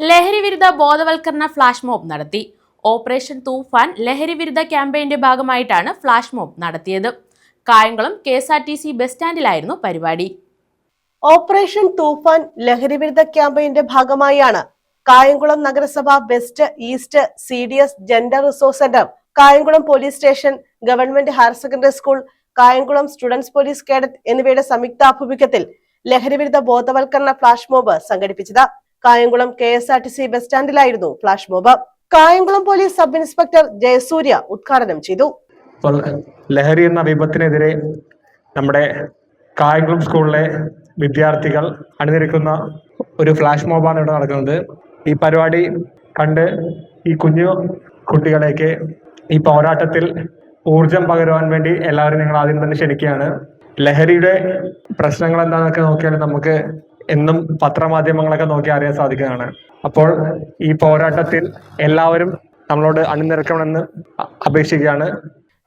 ലഹരിവിരുദ്ധ ബോധവൽക്കരണ flash mob നടത്തി. ഓപ്പറേഷൻ തൂഫാൻ ലഹരിവിരുദ്ധ ക്യാമ്പയിന്റെ ഭാഗമായിട്ടാണ് ഫ്ലാഷ് മോബ് നടത്തിയത്. കായംകുളം KSRTC ബസ് സ്റ്റാൻഡിലായിരുന്നു പരിപാടി. ഓപ്പറേഷൻ തൂഫാൻ ലഹരിവിരുദ്ധ ക്യാമ്പയിന്റെ ഭാഗമായാണ് കായംകുളം നഗരസഭ west east CDS gender resource centre, Kayamkulam police station, government higher secondary school, Kayamkulam students police cadet എന്നിവയുടെ സംയുക്താഭിമുഖ്യത്തിൽ ലഹരിവിരുദ്ധ ബോധവൽക്കരണ ഫ്ലാഷ് മോബ് സംഘടിപ്പിച്ചത്. കായംകുളം KSRTC ബസ് സ്റ്റാൻഡിലായിരുന്നു flash mob. Kayamkulam police sub inspector Jayasurya ഉദ്ഘാടനം ചെയ്തു. ലഹരി എന്ന വിപത്തിനെതിരെ നമ്മുടെ കായംകുളം സ്കൂളിലെ വിദ്യാർത്ഥികൾ അണിനിരക്കുന്ന ഒരു ഫ്ലാഷ് മോബാണ് ഇവിടെ നടക്കുന്നത്. ഈ പരിപാടി കണ്ട് ഈ കുഞ്ഞു കുട്ടികളേക്ക് ഈ പോരാട്ടത്തിൽ ഊർജം പകരുവാൻ വേണ്ടി എല്ലാവരും നിങ്ങൾ ആദ്യം തന്നെ ക്ഷണിക്കുകയാണ്. ലഹരിയുടെ പ്രശ്നങ്ങൾ എന്താണെന്നൊക്കെ നോക്കിയാൽ നമുക്ക് എന്നും പത്രമാധ്യമങ്ങളൊക്കെ നോക്കി അറിയാൻ സാധിക്കുന്നതാണ്. അപ്പോൾ ഈ പോരാട്ടത്തിൽ എല്ലാവരും നമ്മളോട് അണിനിരക്കണമെന്ന് അപേക്ഷിക്കുകയാണ്.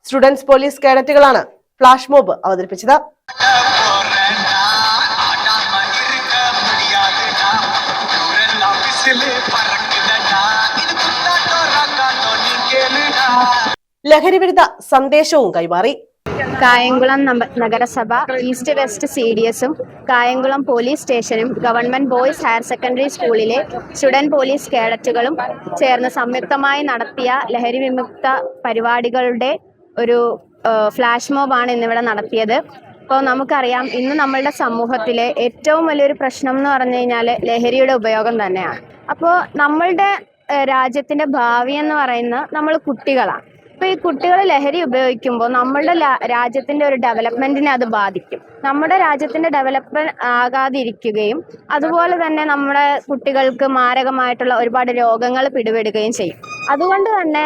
സ്റ്റുഡൻസ് പോലീസ് കേഡറ്റുകളാണ് ഫ്ലാഷ് മോബ് അവതരിപ്പിച്ചത്. ലഹരിവിരുദ്ധ സന്ദേശവും കൈമാറി. കായംകുളം നഗരസഭ ഈസ്റ്റ് വെസ്റ്റ് CDSഉം കായംകുളം പോലീസ് സ്റ്റേഷനും ഗവൺമെന്റ് ബോയ്സ് ഹയർ സെക്കൻഡറി സ്കൂളിലെ സ്റ്റുഡന്റ് പോലീസ് കേഡറ്റുകളും ചേർന്ന് സംയുക്തമായി നടത്തിയ ലഹരി വിമുക്ത പരിപാടികളുടെ ഒരു ഫ്ലാഷ് മോബാണ് ഇന്നിവിടെ നടത്തിയത്. അപ്പോൾ നമുക്കറിയാം, ഇന്ന് നമ്മളുടെ സമൂഹത്തിലെ ഏറ്റവും വലിയൊരു പ്രശ്നം എന്ന് പറഞ്ഞു കഴിഞ്ഞാൽ ലഹരിയുടെ ഉപയോഗം തന്നെയാണ്. അപ്പോൾ നമ്മളുടെ രാജ്യത്തിൻ്റെ ഭാവി എന്ന് പറയുന്നത് നമ്മൾ കുട്ടികളാണ്. അപ്പോൾ ഈ കുട്ടികൾ ലഹരി ഉപയോഗിക്കുമ്പോൾ നമ്മളുടെ രാജ്യത്തിൻ്റെ ഒരു ഡെവലപ്മെൻറ്റിനെ അത് ബാധിക്കും. നമ്മുടെ രാജ്യത്തിൻ്റെ ഡെവലപ്മെൻറ്റ് ആകാതിരിക്കുകയും അതുപോലെ തന്നെ നമ്മുടെ കുട്ടികൾക്ക് മാരകമായിട്ടുള്ള ഒരുപാട് രോഗങ്ങൾ പിടിപെടുകയും ചെയ്യും. അതുകൊണ്ട് തന്നെ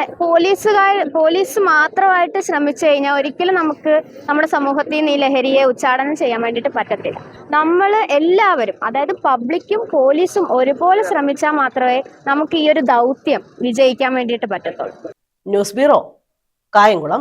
പോലീസ് മാത്രമായിട്ട് ശ്രമിച്ചു കഴിഞ്ഞാൽ ഒരിക്കലും നമുക്ക് നമ്മുടെ സമൂഹത്തിൽ നിന്ന് ഈ ലഹരിയെ ഉച്ചാടനം ചെയ്യാൻ വേണ്ടിയിട്ട് പറ്റത്തില്ല. നമ്മൾ എല്ലാവരും, അതായത് പബ്ലിക്കും പോലീസും ഒരുപോലെ ശ്രമിച്ചാൽ മാത്രമേ നമുക്ക് ഈ ഒരു ദൗത്യം വിജയിക്കാൻ വേണ്ടിയിട്ട് പറ്റത്തുള്ളൂ. News bureau, Kayamkulam.